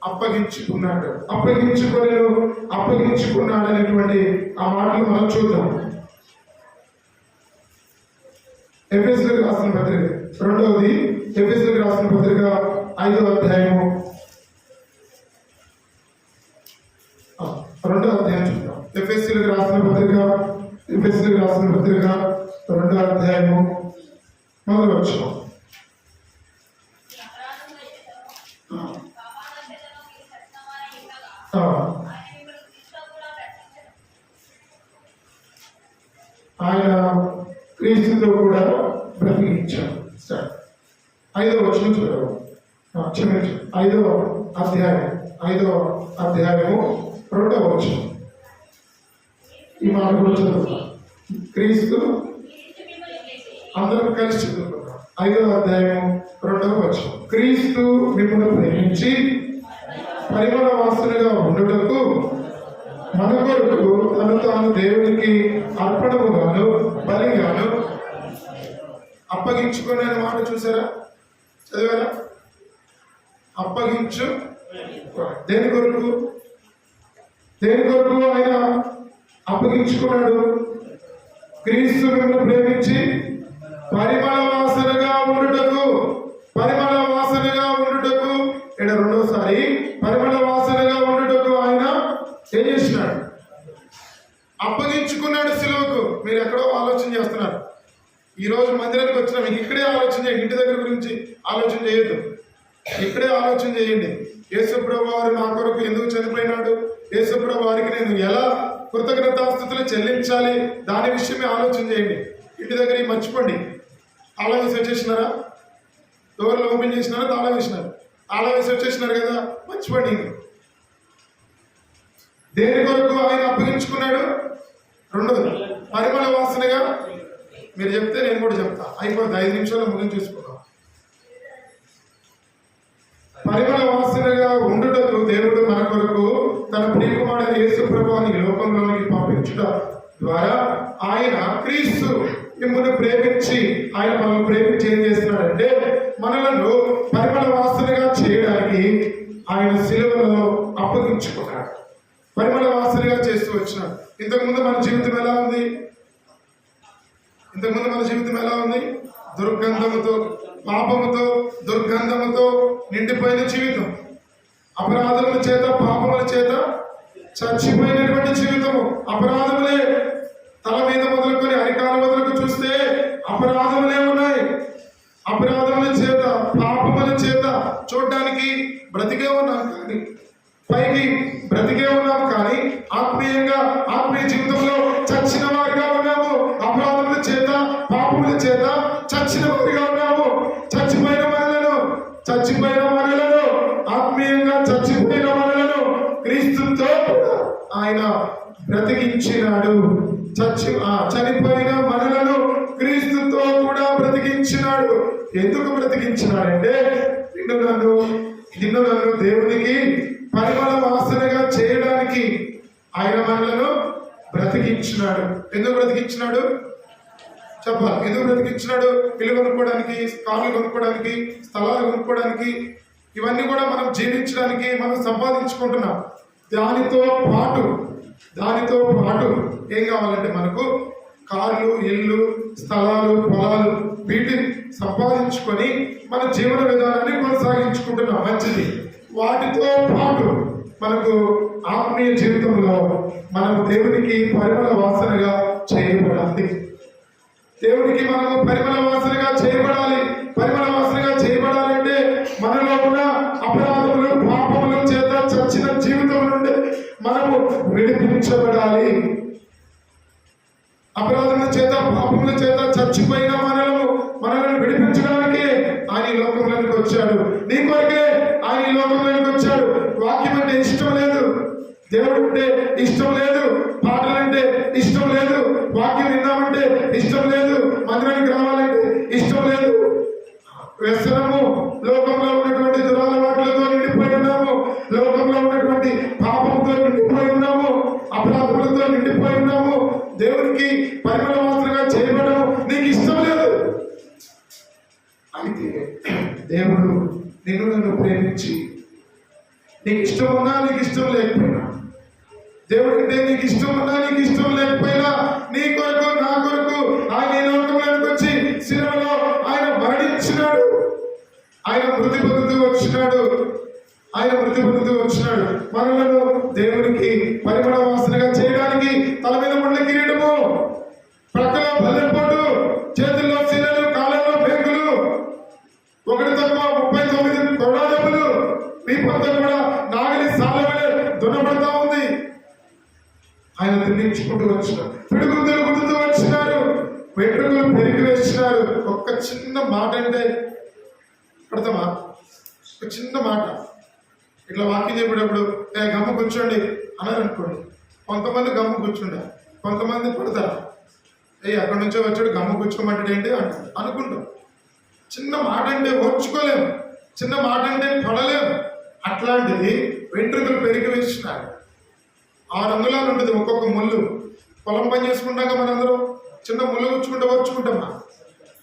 అప్పగించుకున్నాడు. అప్పగించుకున్నాడు అనేటువంటి ఆ మాటలు మనం చూద్దాం. ఎఫెసీయులకు రాసిన పత్రిక, రెండవది ఎఫెసీయులకు రాసిన పత్రిక 5వ అధ్యాయము 2వ అధ్యాయం చూద్దాం. ఎఫెసీయులకు రాసిన పత్రిక 2వ అధ్యాయము 1వ వచనం. ఆయన క్రీస్తుతో కూడా బ్రతికించాడు. 5వ వచనం చూడవు, 5వ అధ్యాయము 2వ వచనం. ఈ మాట కూడా చదువు. క్రీస్తు అందరం కలిసి చదువుకున్నాం. 5వ అధ్యాయం 2వ వచనం. క్రీస్తు మిమ్మల్ని ప్రేమించి పరిమళ వాసనగా ఉండుటకు మన కొరకు తను తాను దేవునికి అర్పణముగాను బలిగాను అప్పగించుకునే మాట చూసారా, చదివారా? అప్పగించు. దేని కొరకు ఆయన అప్పగించుకున్నాడు? క్రీస్తు మిమ్మల్ని ప్రేమించి పరిమళ వాసనగా ఉండుటకు ఇక్కడ రెండోసారి పరిమళ వాసనగా ఉండుటకు ఆయన ఏం చేసినాడు? అప్పగించుకున్నాడు సిలువకు. మీరు ఎక్కడో ఆలోచన చేస్తున్నారు. ఈ రోజు మందిరానికి వచ్చిన మీకు ఇక్కడే ఆలోచన చేయండి. ఇంటి దగ్గర గురించి ఆలోచన చేయొద్దు, ఇక్కడే ఆలోచన చేయండి. యేసుప్రభు వారు నా కొరకు ఎందుకు చనిపోయినాడు, యేసుప్రభు వారికి నేను ఎలా కృతజ్ఞతాస్తుతులు చెల్లించాలి, దాని విషయమే ఆలోచన చేయండి. ఇంటి దగ్గర మర్చిపోండి. తాళం వేసి వచ్చేసినారా? డోర్లు ఓపెన్ చేసినారా? తాళం వేసినారు. తాళం వేసి వచ్చేసినారు కదా, మర్చిపోండి. దేని కొరకు ఆయన అప్పగించుకున్నాడు? రెండోది పరిమళ వాసనగా. మీరు చెప్తే నేను కూడా చెప్తా. అయిపోతుంది, 5 నిమిషాలు ముగించి చూసుకుందాం. పరిమళ వాసనగా ఉండుటకు దేవుడు మన కొరకు తన ప్రియకుమారుడైన యేసు ప్రభువుని లోకంలోనికి పంపించుట ద్వారా ఆయన క్రీస్తు మిమ్మల్ని ప్రేమించి ఆయన మనల్ని ప్రేమించి ఏం చేస్తున్నాడంటే మనలను పరిమళ వాసనగా చేయడానికి ఆయన శిలువలో అప్పగించుకున్నాడు. పరిమళ వాసనగా చేస్తూ వచ్చినాడు. ఇంతకుముందు మన జీవితం ఎలా ఉంది? దుర్గంధముతో, పాపముతో, దుర్గంధముతో నిండిపోయిన జీవితం. అపరాధముల చేత, పాపముల చేత చచ్చిపోయినటువంటి జీవితము. అపరాధములే తల మీద మొదలుకొని అరికాల మొదలుకు చూస్తే అపరాధములే ఉన్నాయి. అపరాధముల చేత, పాపముల చేత చూడడానికి బ్రతికే ఉన్నాం, కానీ పైకి బ్రతికే ఉన్నాము, కానీ ఆత్మీయ జీవితంలో చచ్చిన వారిగా ఉన్నాము. అపరాధముల చేత, పాపముల చేత చచ్చిన వారిగా ఉన్నాము. చచ్చిపోయిన మనలను ఆత్మీయంగా చచ్చిపోయిన మనలను క్రీస్తుతో ఆయన బ్రతికించినాడు. చనిపోయిన మనలను క్రీస్తుతో కూడా బ్రతికించినాడు. ఎందుకు బ్రతికించినాడంటే నిన్ను నన్ను దేవునికి పరిమళ వాసనగా చేయడానికి ఆయన మనలను బ్రతికించినాడు. ఎందుకు బ్రతికించినాడు చెప్పాలి? ఎందుకు బ్రతికించినాడు? ఇల్లు కొనుక్కోవడానికి, కార్లు కొనుక్కోవడానికి, స్థలాలు కొనుక్కోవడానికి, ఇవన్నీ కూడా మనం జీవించడానికి మనం సంపాదించుకుంటున్నాం. దానితో పాటు ఏం కావాలంటే మనకు కార్లు, ఇల్లు, స్థలాలు, పొలాలు, వీటిని సంపాదించుకొని మన జీవన విధానాన్ని కొనసాగించుకుంటున్నాం. మంచిది. వాటితో పాటు మనకు ఆత్మీయ జీవితంలో మనము దేవునికి పరిమళ వాసనగా చేయబడాలి. దేవునికి మనము పరిమళ వాసనగా చేయబడాలి. పరిమళ వాసనగా చేయబడాలంటే మనలో ఉన్న అపరాధములు, పాపముల చేత చచ్చిన జీవితం నుండి మనము విడిపించబడాలి. అపరాధముల చేత, పాపముల చేత చచ్చిపోయిన మనల్ని విడిపించడానికి ఆయన ఈ లోకంలోనికి వచ్చాడు. నీ కొరకే ఆయన ఈ లోకంలోనికి వచ్చాడు. వాక్యం అంటే ఇష్టం లేదు, దేవుడు అంటే ఇష్టం లేదు, పాటలంటే ఇష్టం లేదు, వాక్యం విన్నామంటే ఇష్టం లేదు, మందిరానికి రావాలంటే ఇష్టం లేదు. వ్యసనము, లోకంలో ఉన్నటువంటి దురలవాట్లతో నిండిపోయి ఉన్నాము. లోకంలో ఉన్నటువంటి పాపంతో నిండిపోయి ఉన్నాము. అపరాధములతో నిండిపోయి ఉన్నాము. దేవునికి పరిమళ వాసనగా చేయబడము నీకు ఇష్టం లేదు. అయితే దేవుడు నన్ను ప్రేమించి, నీకు ఇష్టం ఉన్నా నీకు ఇష్టం లేకపోయినా, దేవుడు అంటే నీకు ఇష్టం ఉన్నా నీకు ఇష్టం లేకపోయినా, నీ కొరకు నా కొరకు ఆయన ఈ లోకంలోకి వచ్చి శిలువలో ఆయన మరణించినాడు. ఆయన మృతి పొందుతూ వచ్చినాడు. మనలను దేవునికి పరిమళ వాసనగా చేయడానికి తల మీద ముళ్ళ కిరీటము, ప్రక్కలో బల్లెపోటు, చేతుల్లో శిలలు, కాళ్ళలో బేగులు, 1 తక్కువ 39 తొడాదెబ్బలు, వీపంతా కూడా నాగలి సాలవలే దున్నబడతా ఉంది. ఆయన తిన్నించుకుంటూ వచ్చినారు. పిడుగులు గుద్దుతూ వచ్చినారు. వెంట్రుకలు పెరిగి వేసినారు. ఒక్క చిన్న మాట అంటే పడతామా? ఒక చిన్న మాట ఇట్లా వాక్యం చెప్పేటప్పుడు గమ్మ కూర్చోండి అన్నారు అనుకోండి. కొంతమంది గమ్మ కూర్చుంటారు, కొంతమంది పడతారు. ఎక్కడి నుంచో వచ్చాడు గమ్మ కూర్చోమంటాడు ఏంటి అనుకుంటాం. చిన్న మాట అంటే ఓర్చుకోలేము, చిన్న మాట అంటే పడలేము. అట్లాంటిది వెంట్రుకలు పెరిగి వేస్తున్నారు. 6 అంగుళాలు ఉంటుంది ఒక్కొక్క ముళ్ళు. పొలం పని చేసుకుంటాక మనందరం చిన్న ముళ్ళు ఓర్చుకుంటామా.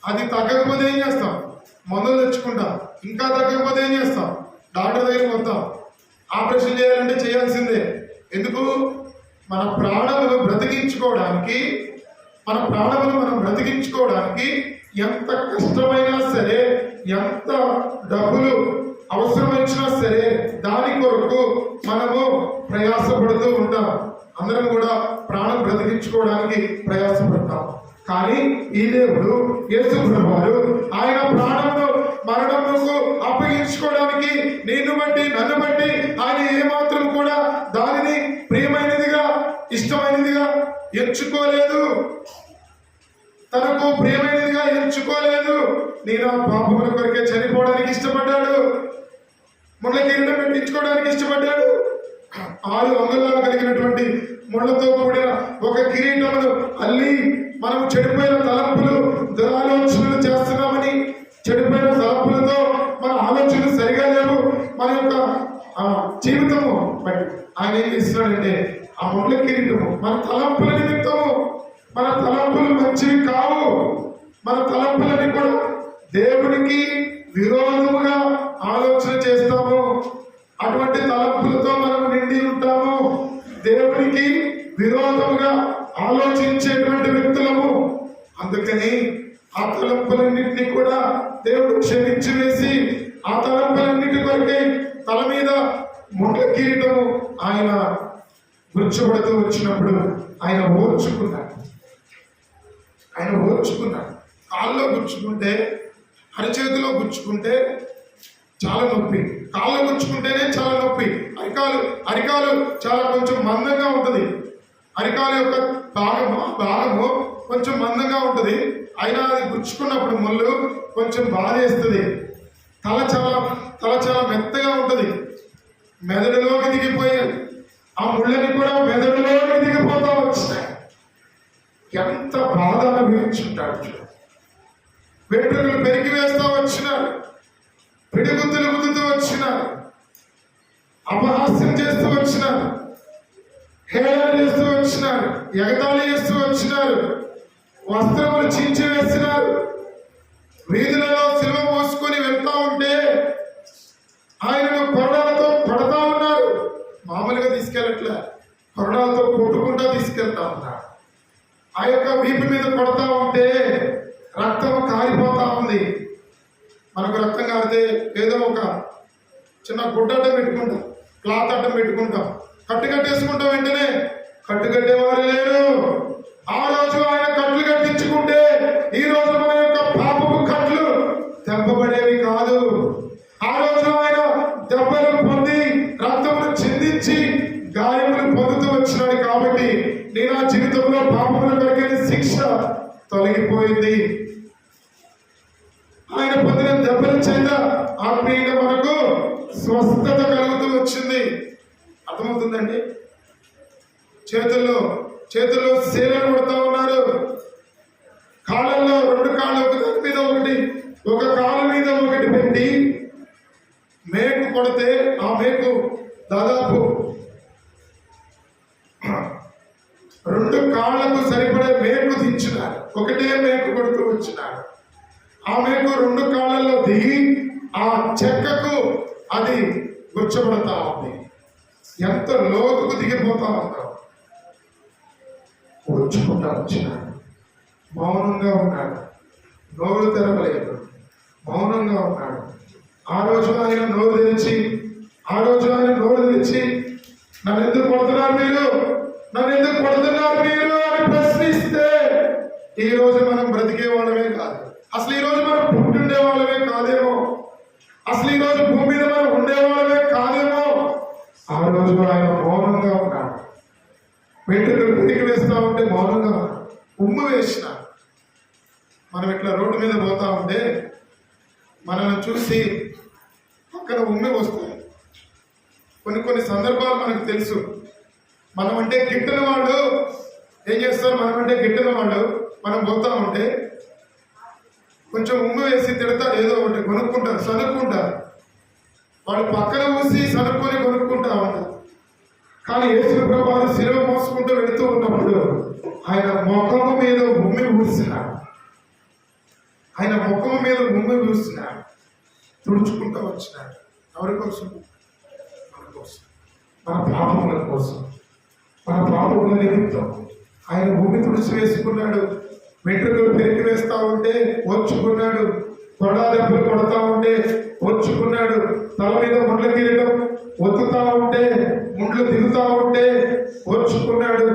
అది తగ్గకపోతే ఏం చేస్తాం? మందులు తెచ్చుకుంటాం. ఇంకా తగ్గకపోతే ఏం చేస్తాం? డాక్టర్ దగ్గరికి వస్తాం. ఆపరేషన్ చేయాలంటే చేయాల్సిందే. ఎందుకు? మన ప్రాణములు బ్రతికించుకోవడానికి ఎంత కష్టమైనా సరే, ఎంత డబ్బులు అవసరం వచ్చినా సరే దాని కొరకు మనము ప్రయాసపడుతూ ఉంటాం. అందరం కూడా ప్రాణం బ్రతికించుకోవడానికి ప్రయాసపడతాం. కానీ ఈ దేవుడు యేసు ప్రభువారు ఆయన ప్రాణమును మరణముకు అప్పగించుకోవడానికి నిన్ను బట్టి నన్ను బట్టి ఆయన ఏమాత్రం కూడా దానిని ప్రియమైనదిగా ఇష్టమైనదిగా ఎంచుకోలేదు. తనకు ప్రియమైనదిగా ఎంచుకోలేదు. నేను పాపముల కొరకే చనిపోవడానికి ఇష్టపడ్డాడు. ముళ్ళ కిరీటం పెట్టించుకోవడానికి ఇష్టపడ్డాడు. 6 అంగుళాలు కలిగినటువంటి ముళ్ళతో కూడిన ఒక కిరీటమును అల్లి మనం చెడిపోయిన తలంపులు దురాలోచనలు చేస్తున్నామని, చెడిపోయిన తలంపులతో మన ఆలోచనలు సరిగా లేవు, మన యొక్క జీవితము బట్టి ఆయన ఏం చేస్తున్నాడంటే ఆ ముళ్ళ కిరీటము మన తలంపుల నిమిత్తము. మన తలంపులు మంచివి కావు. మన తలంపులని కూడా దేవునికి విరోధముగా ఆలోచన చేస్తాము. అటువంటి తలంపులతో మనం నిండి ఉంటాము. దేవునికి విరోధముగా ఆలోచించేటువంటి వ్యక్తులము. అందుకని ఆ తలంపులన్నింటినీ కూడా దేవుడు క్షమించి వేసి ఆ తలంపులన్నింటి కొరకే తల మీద ముళ్ళ కిరీటము ఆయన గుర్చబడుతూ వచ్చినప్పుడు ఆయన ఓర్చుకున్నాడు. కాళ్ళలో గుచ్చుకుంటే, అరచేతిలో గుచ్చుకుంటే చాలా నొప్పి. కాళ్ళు గుచ్చుకుంటేనే చాలా నొప్పి. అరికాలు చాలా కొంచెం మందంగా ఉంటుంది. అరికాలు యొక్క భాగము కొంచెం మందంగా ఉంటుంది. అయినా అది గుచ్చుకున్నప్పుడు ముళ్ళు కొంచెం బాధేస్తుంది. తల చాలా మెత్తగా ఉంటుంది. మెదడులోకి దిగిపోయి ఆ ముళ్ళని కూడా మెదడులోకి దిగిపోతా వచ్చినాయి. ఎంత బాధ అనుభవించుంటాడు. వెంట్రుకలు పెరిగి వేస్తా వచ్చినారు. పిడిగుద్దులు గుద్దుతూ వచ్చినారు. అపహాస్యం చేస్తూ వచ్చినారు. హేళన చేస్తూ వచ్చినారు. ఎగతాళి చేస్తూ వచ్చినారు. వస్త్రములు చించి వేసినారు. వీధులలో సిలువ మోసుకొని వెళ్తా ఉంటే ఆయనను కొరడాలతో కొడతా ఉన్నారు. మామూలుగా తీసుకెళ్ళట్లే, కొరడాలతో కొట్టుకుంటా తీసుకెళ్తా ఉన్నారు. ఆ యొక్క వీపు మీద కొడతా ఉంటే రక్తం కారిపోతా ఉంది. మనకు రక్తం కారితే ఏదో ఒక చిన్న గుడ్డ అడ్డం పెట్టుకుంటాం, క్లాత్ అడ్డం పెట్టుకుంటాం, కట్టేసుకుంటాం. వెంటనే కట్టేవారు లేరు. ఆ రోజు ఆయన కట్లు కట్టించుకుంటే ఈ రోజు మన యొక్క పాపపు కట్లు తెంపబడేవి కాదు. ఆ రోజు ఆయన దెబ్బలు పొంది రక్తమును చిందించి గాయములు పొందుతూ వచ్చినాడు. కాబట్టి నేను ఆ జీవితంలో పాపముల కలిగిన శిక్ష తొలగిపోయింది. ఆయన పొందిన దెబ్బల చేత ఆత్మీయంగా మనకు స్వస్థత కలుగుతూ వచ్చింది. అర్థమవుతుందండి? చేతుల్లో శీలను కొడతా ఉన్నారు. కాళ్ళల్లో 2 కాళ్ళు ఒకదాని మీద ఒకటి, ఒక కాలు మీద ఒకటి పెట్టి మేకు కొడితే ఆ మేకు దాదాపు 2 కాళ్లకు సరిపడే మేకు దించినారు. ఒకటే మేకు కొడుతూ వచ్చినారు. ఆ మేకు 2 కాళ్ళల్లో దిగి ఆ చెక్కకు అది గుచ్చబడతా ఉంది. ఎంత లోతుకు దిగిపోతా ఉన్నాం. వచ్చుకుంటా వచ్చినాడు. మౌనంగా ఉన్నాడు. నోరు తెరవలేదు. మౌనంగా ఉన్నాడు. ఆ రోజు ఆయన నోరు తెరిచి నన్ను ఎందుకు కొడుతున్నారు మీరు అని ప్రశ్నిస్తే ఈ రోజు మనం బ్రతికే వాళ్ళమే కాదు. అసలు ఈ రోజు మనం పుట్టుండే వాళ్ళమే కాదేమో. అసలు ఈ రోజు భూమి మీద మనం ఉండేవాళ్ళమే కాదేమో. ఆ రోజు ఆయన మౌనంగా ఉన్నాడు. వెంట్రుకలు పెరిగి వేస్తా ఉంటే మౌనంగా ఉన్నాడు. ఉమ్ము వేసిన మనం ఇట్లా రోడ్డు మీద పోతా ఉంటే మనల్ని చూసి పక్కన ఉమ్మి వస్తాయి. కొన్ని సందర్భాలు మనకు తెలుసు. మనం అంటే గిట్టని వాళ్ళు ఏం చేస్తారు? మనం అంటే గిట్టని వాళ్ళు మనం పోతా ఉంటే కొంచెం ఉమ్ము వేసి తిడతారు, ఏదో ఒకటి కొనుక్కుంటారు, సనుక్కుంటారు. వాళ్ళు పక్కన ఊసి సనుక్కొని కొనుక్కుంటా ఉంటారు. కానీ యేసు ప్రభువు శిలువ మోసుకుంటూ వెళుతూ ఉన్నప్పుడు ఆయన ముఖము మీద ఉమ్మి ఊసినాడు. ఆయన ముఖము మీద ఉమ్మి ఊసినాడు, తుడుచుకుంటూ వచ్చినాడు. ఎవరి కోసం? మన కోసం, మన పాపముల కోసం, మన పాపముల నిమిత్తం ఆయన భూమి తుడిచి వేసుకున్నాడు. వెంట్రుకలు పెరిగి వేస్తా ఉంటే ఓర్చుకున్నాడు. కొరడా దెబ్బలు కొడతా ఉంటే ఓర్చుకున్నాడు. తల మీద ముండ్ల కిరీటం ఒత్తుతా ఉంటే, ముండ్లు దిగుతా ఉంటే ఓర్చుకున్నాడు.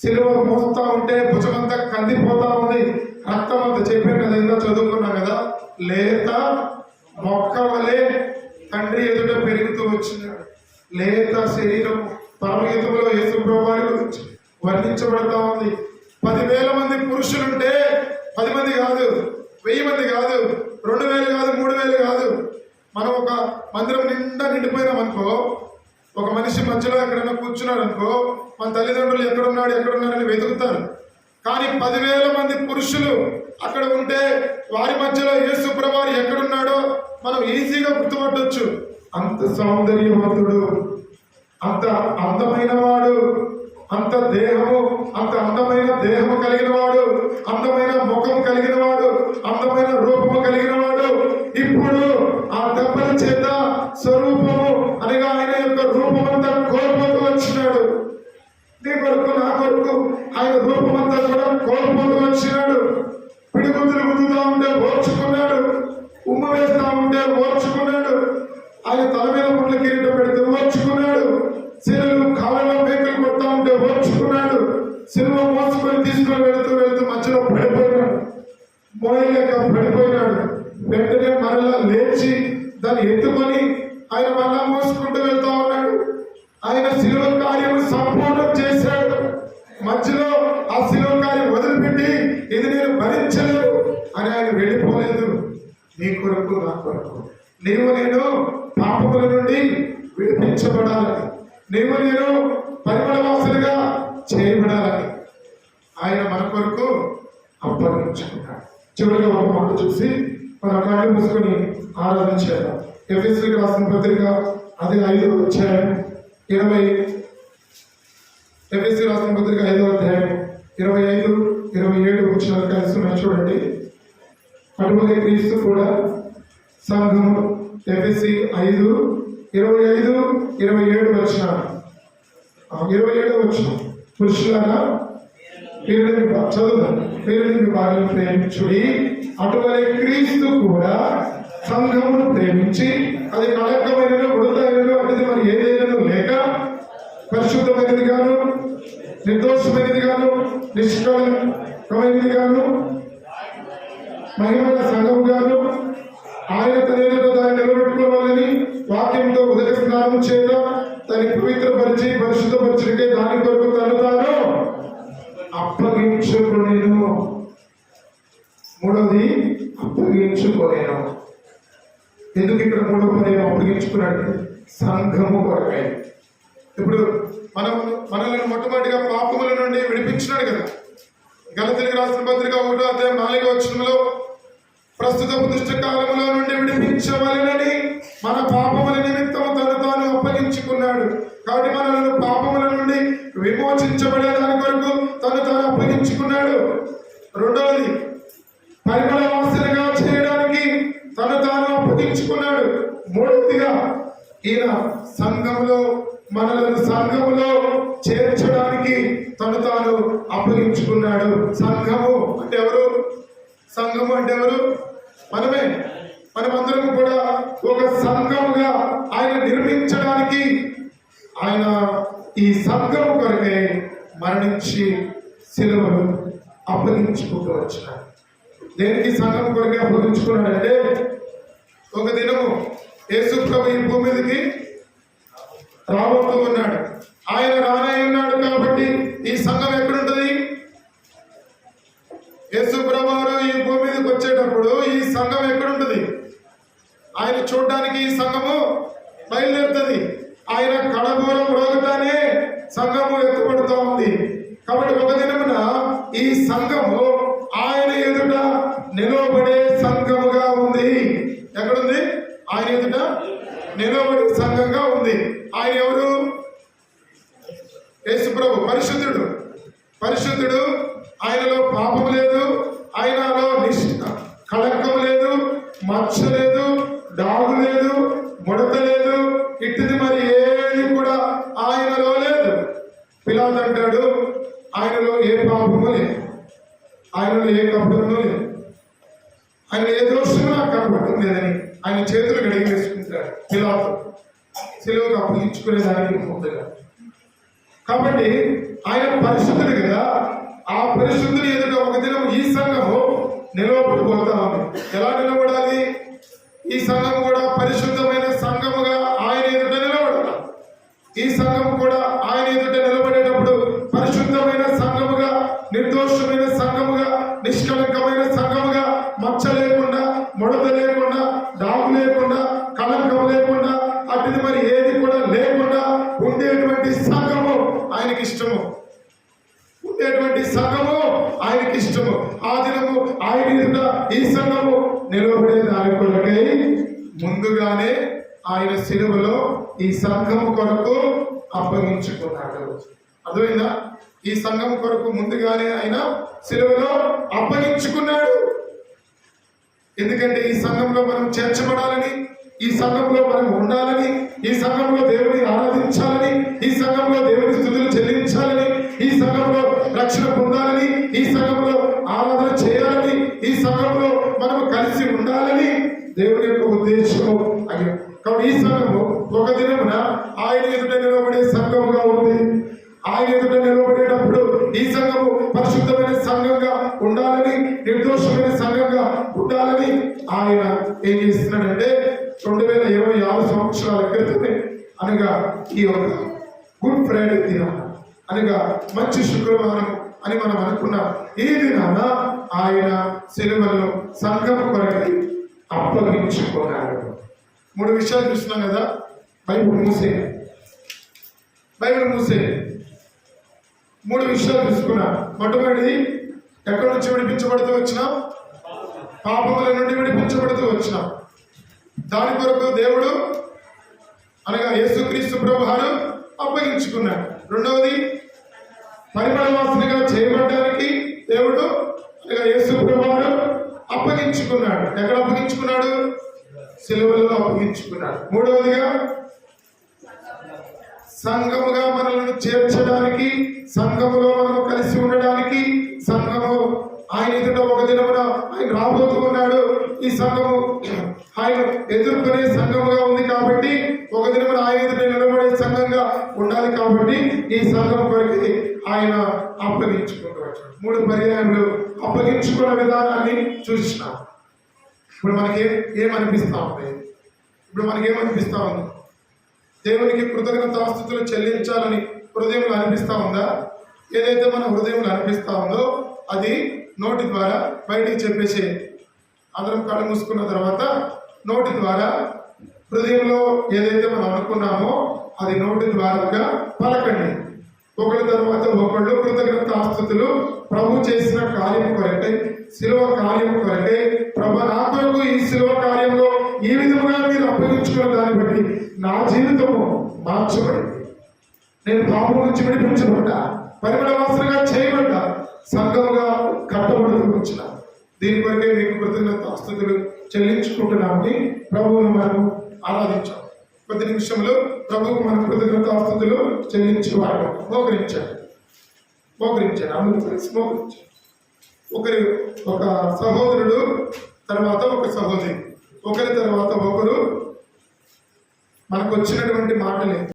సిలువ మోస్తా ఉంటే భుజమంతా కందిపోతా ఉంది, రక్తం అంతా చెప్పాను కదా, ఏదో చదువుకున్నాం కదా, లేత మొక్క వలె తండ్రి ఎదుట పెరుగుతూ వచ్చినాడు. లేత శరీరం పరమగీతంలో యేసు ప్రభువారి గురించి వర్ణించబడతా ఉంది. 10,000 మంది పురుషులుంటే 10 మంది కాదు, 1000 మంది కాదు, 2,000 కాదు, 3,000 కాదు. మనం ఒక మందిరం నిండా నిండిపోయినాం అనుకో, ఒక మనిషి మధ్యలో ఎక్కడైనా కూర్చున్నాడు అనుకో, మన తల్లిదండ్రులు ఎక్కడున్నారని వెతుకుతారు. కానీ 10,000 మంది పురుషులు అక్కడ ఉంటే వారి మధ్యలో యేసు ప్రభువు ఎక్కడున్నాడో మనం ఈజీగా గుర్తుపట్టొచ్చు. అంత సౌందర్యవంతుడు, అంత అందమైన వాడు, అంత అందమైన దేహము కలిగిన వాడు, అందమైన ముఖం కలిగిన వాడు, అందమైన రూపము కలిగిన వాడు. ఇప్పుడు ఆ దెబ్బల చేత స్వరూపము అనగా ఆయన యొక్క రూపమంతా కోల్పోతూ వచ్చినాడు. నీ కొరకు నా కొరకు ఆయన రూపమంతా కూడా కోల్పోతూ వచ్చినాడు. పిడిగుద్దులు గుద్దుతా ఉంటే ఓర్చుకున్నాడు, ఉమ్మ వేస్తా ఉంటే ఓర్చుకున్నాడు. ఆయన తల మీద ముండ్ల కిరీటం పెడితే ఓర్చుకున్నాడు. శిలువ కాళ్ళలో మేకలు కొడతా ఉంటే ఓర్చుకున్నాడు. శిలువ మోసుకొని తీసుకొని వెళుతూ మధ్యలో పడిపోయినాడు, మోయలేక పడిపోయినాడు. వెంటనే మరలా లేచి దాన్ని ఎత్తుకొని ఆయన మరలా మోసుకుంటూ వెళ్తా ఉన్నాడు. ఆయన శిలువ కార్యం సంపూర్ణం చేశాడు. మధ్యలో ఆ శిలువ కార్యం వదిలిపెట్టి ఇది నేను భరించలేదు అని ఆయన వెళ్ళిపోలేదు. నీ కొరకు నా కొరకు నీవు నేను పాపముల నుండి విడిపించబడాలని, నీవు నేను పరిమళవాసులుగా చేయబడాలని ఆయన మన కొరకు అప్పగించుకున్నాడు. చివరిగా ఒక మాట చూసి మన కళ్ళు మూసుకొని ఆరాధన చేద్దాం. ఎఫెసీయులకు రాసిన పత్రిక అది 5వ అధ్యాయం 25 వచ్చిన కలిసి చూడండి. అటువలే క్రీస్తు కూడా సంఘము, ఎఫెసీ 5:25-27 వచ్చిన 27 వచ్చిన పురుషులారా ప్రియులని భార్యను ప్రేమించుడి, అటువలే క్రీస్తు కూడా సంఘమును ప్రేమించి అది కళంకమైనను మృతమైనను అనేది మరి ఏదైనా లేక పరిశుద్ధమైనది గాను నిర్దోషమైనది గాను నిష్కళంకమైనది గాను మహిమైన సంఘము గాను ఆయన తన దాన్ని నిలబెట్టుకోవాలని వాక్యంతో ఉదక స్నానం చేత దాన్ని పవిత్రపరిచి పరిశుద్ధపరచుడికే దాని కొరకు తను తాను అప్పగించుకొనెను. మూడవది అప్పగించుకొనెను. ఎందుకు ఇక్కడ మూడవ పని అప్పగించుకున్నాడు? సంఘము కొరకై. ఇప్పుడు మనల్ని మొట్టమొదటిగా పాపముల నుండి విడిపించినాడు కదా. గలతీయులకు రాసిన పత్రిక 1వ అధ్యాయం 4వ వచనంలో ప్రస్తుత దుష్ట కాలములో నుండి విడిపించవలెనని మన పాపముల నిమిత్తము తను తాను అప్పగించుకున్నాడు. కాబట్టి మనల్ని పాపముల నుండి విమోచించబడేదాని కొరకు తను తాను అప్పగించుకున్నాడు. రెండవది పరిమళ వాసనగా చేయడానికి తను తాను అప్పగించుకున్నాడు. మూడవదిగా ఈయన మనలను సంఘములో చేర్చడానికి తను తాను అప్పగించుకున్నాడు. సంఘము అంటే ఎవరు? సంఘము అంటే ఎవరు? మనమే. మనమందరం కూడా ఒక సంఘముగా ఆయన నిర్మించడానికి ఆయన ఈ సంఘము కొరకే మరణించి శిలువను అప్పగించుకుంటూ వచ్చినాడు. దేనికి సంఘం కొరకే అప్పగించుకున్నాడంటే, ఒక దినము యేసు ప్రభు ఈ భూమి మీదకి రాబోతూ ఉన్నాడు. ఆయన రానై ఉన్నాడు కాబట్టి ఈ సంఘం ఎక్కడుంటది? యేసు ప్రభు ఈ భూమి మీదకి వచ్చేటప్పుడు ఈ సంఘం ఎక్కడుంటది? ఆయన చూడడానికి ఈ సంఘము బయలుదేరుతుంది. ఆయన కడగోళం రోగుతానే సంఘము ఎత్తుపడుతూ ఉంది. కాబట్టి ఒక దినమున ఈ సంఘము పాపం లేదు, ఆయనలో కళంకం లేదు, మచ్చ లేదు, డాగు లేదు, ముడత లేదు, ఇట్టిది మరి ఏది కూడా ఆయనలో లేదు. పిలాతు అంటాడు, ఆయనలో ఏ పాపము లేదు, ఆయనలో ఏ కపటము లేదు, ఆయన ఏ దోషము నాకు కనపడటం లేదని ఆయన చేతులు గడిగి వేసుకుంటాడు పిలాతు సిలువకు అప్పగించుకునేదానికి ముందుగా. కాబట్టి ఆయన పరిశుద్ధుడు కదా, ఆ పరిశుద్ధుని ఎదుట ఒక దినం ఈ సంఘము నిలవబడిపోతా ఉంది. ఎలా నిలబడాలి? ఈ సంఘం కూడా పరిశుద్ధమైన సంఘముగా ఆయన ఎదుట నిలబడాలి. ఈ సంఘం కూడా ఆయన ఎదుట నిలబడేటప్పుడు పరిశుద్ధమైన సంఘముగా, నిర్దోషమైన సంఘముగా, నిష్కలంకమైన సంఘముగా, మచ్చ లేకుండా, ముడత లేకుండా, డాగు లేకుండా, కలంకం లేకుండా, అటుది మరి ఏది కూడా లేకుండా ఉండేటువంటి సంఘము ఆయనకి ఇష్టము. ఉండేటువంటి సంఘము ఆయనకి ఇష్టము. ఆ దినము ఆయన ఎదుట ఈ సంఘము నిలబడే దాని కొరకై ముందుగానే ఆయన సిలువలో ఈ సంఘము కొరకు అప్పగించుకున్నాడు. అర్థమైందా? ఈ సంఘం కొరకు ముందుగానే ఆయన సిలువలో అప్పగించుకున్నాడు. ఎందుకంటే ఈ సంఘంలో మనం చేర్చబడాలని, ఈ సంఘంలో మనం ఉండాలని, ఈ సంఘంలో దేవుని ఆరాధించాలని, ఈ సంఘంలో దేవుని స్తుతులు చెల్లించాలని, ఈ సంఘంలో రక్షణ పొందాలని, ఈ సంఘంలో ఆరాధన చేయాలని, ఈ సంఘంలో మనం కలిసి ఉండాలని దేవుని యొక్క ఉద్దేశము అయ్యో. కాబట్టి ఈ సంఘము ఒక దినమున ఆయన ఎదుట నిలబడే సంఘముగా ఉంది. ఆయన ఎదుట నిలబడేటప్పుడు ఈ సంఘము పరిశుద్ధమైన సంఘంగా ఉండాలని, నిర్దోషమైన సంఘంగా ఉండాలని ఆయన ఏం చేస్తున్నాడంటే 2026 సంవత్సరాల క్రితమే అనగా ఈ యొక్క గుడ్ ఫ్రైడే దినాన, అనగా మంచి శుక్రవారం అని మనం అనుకున్నాం. ఈ దినాన ఆయన సిలువలో సంఘము కొరకై అప్పగించుకున్నాడు. 3 విషయాలు చూస్తున్నాం కదా. బైబిల్ మూసే 3 విషయాలు చూసుకున్నా. మొట్టమొదటిది, ఎక్కడి నుంచి విడిపించబడుతూ వచ్చినాం? పాపముల నుండి విడిపించబడుతూ వచ్చినాం. దాని కొరకు దేవుడు అనగా యేసుక్రీస్తు ప్రభువారు అప్పగించుకున్నాడు. రెండవది, పరిమళ వాసనగా చేయబడడానికి దేవుడు అనగా యేసు ప్రభువారు అప్పగించుకున్నాడు. ఎక్కడ అప్పగించుకున్నాడు? సిలువలో అప్పగించుకున్నాడు. మూడవదిగా, సంఘముగా మనల్ని చేర్చడానికి, సంఘములో మనము కలిసి ఉండడానికి, సంఘము ఆయన ఎదుట ఒక దినమున ఆయన రాబోతూ ఉన్నాడు. ఈ సంఘము ఆయన ఎదుర్కొనే సంఘముగా ఉంది కాబట్టి ఒక దినమున ఆయన ఎదుట నిలబడే సంఘంగా ఉండాలి కాబట్టి ఈ సంఘం కొరకు ఆయన అప్పగించుకుంటాడు. 3 పర్యాయములు అప్పగించుకున్న విధానాన్ని చూసినాం. ఇప్పుడు మనకి ఏమనిపిస్తా ఉంది? దేవునికి కృతజ్ఞతాస్తుతులు చెల్లించాలని హృదయంలో అనిపిస్తా ఉందా? ఏదైతే మన హృదయంలో అనిపిస్తా ఉందో అది నోటి ద్వారా బయటికి చెప్పేసి, అందరం కళ్ళు మూసుకున్న తర్వాత నోటి ద్వారా హృదయంలో ఏదైతే మనం అనుకున్నామో అది నోటి ద్వారా పలకండి. ఒకరి తర్వాత ఒకళ్ళు కృతజ్ఞతాస్తుతులు ప్రభు చేసిన కార్యం కొరకై, శిలువ కార్యం కొరకై, ప్రభు నా కొరకు ఈ శిలువ కార్యంలో ఈ విధముగా మీరు అప్పగించుకున్న దాన్ని బట్టి నా జీవితము మార్చబడింది. నేను పాపం నుంచి విడిపించబడ్డా, పరిమళ వాసనగా చేయబడ్డా, సంఘముగా కట్టబడుతూ వచ్చిన. దీని కొరకే మీకు కృతజ్ఞతాస్తుతులు చెల్లించుకుంటున్నామని ప్రభువును మనం ఆరాధించాం. కొద్ది నిమిషంలో ప్రభువుకు మన కృతజ్ఞతాస్తుతులు చెల్లించేవాడు. మోకరించాడు. అందరూ కలిసి మోకరించాడు. ఒక సహోదరుడు తర్వాత ఒక సహోదరి, ఒకరి తర్వాత ఒకరు మనకు వచ్చినటువంటి మాటలే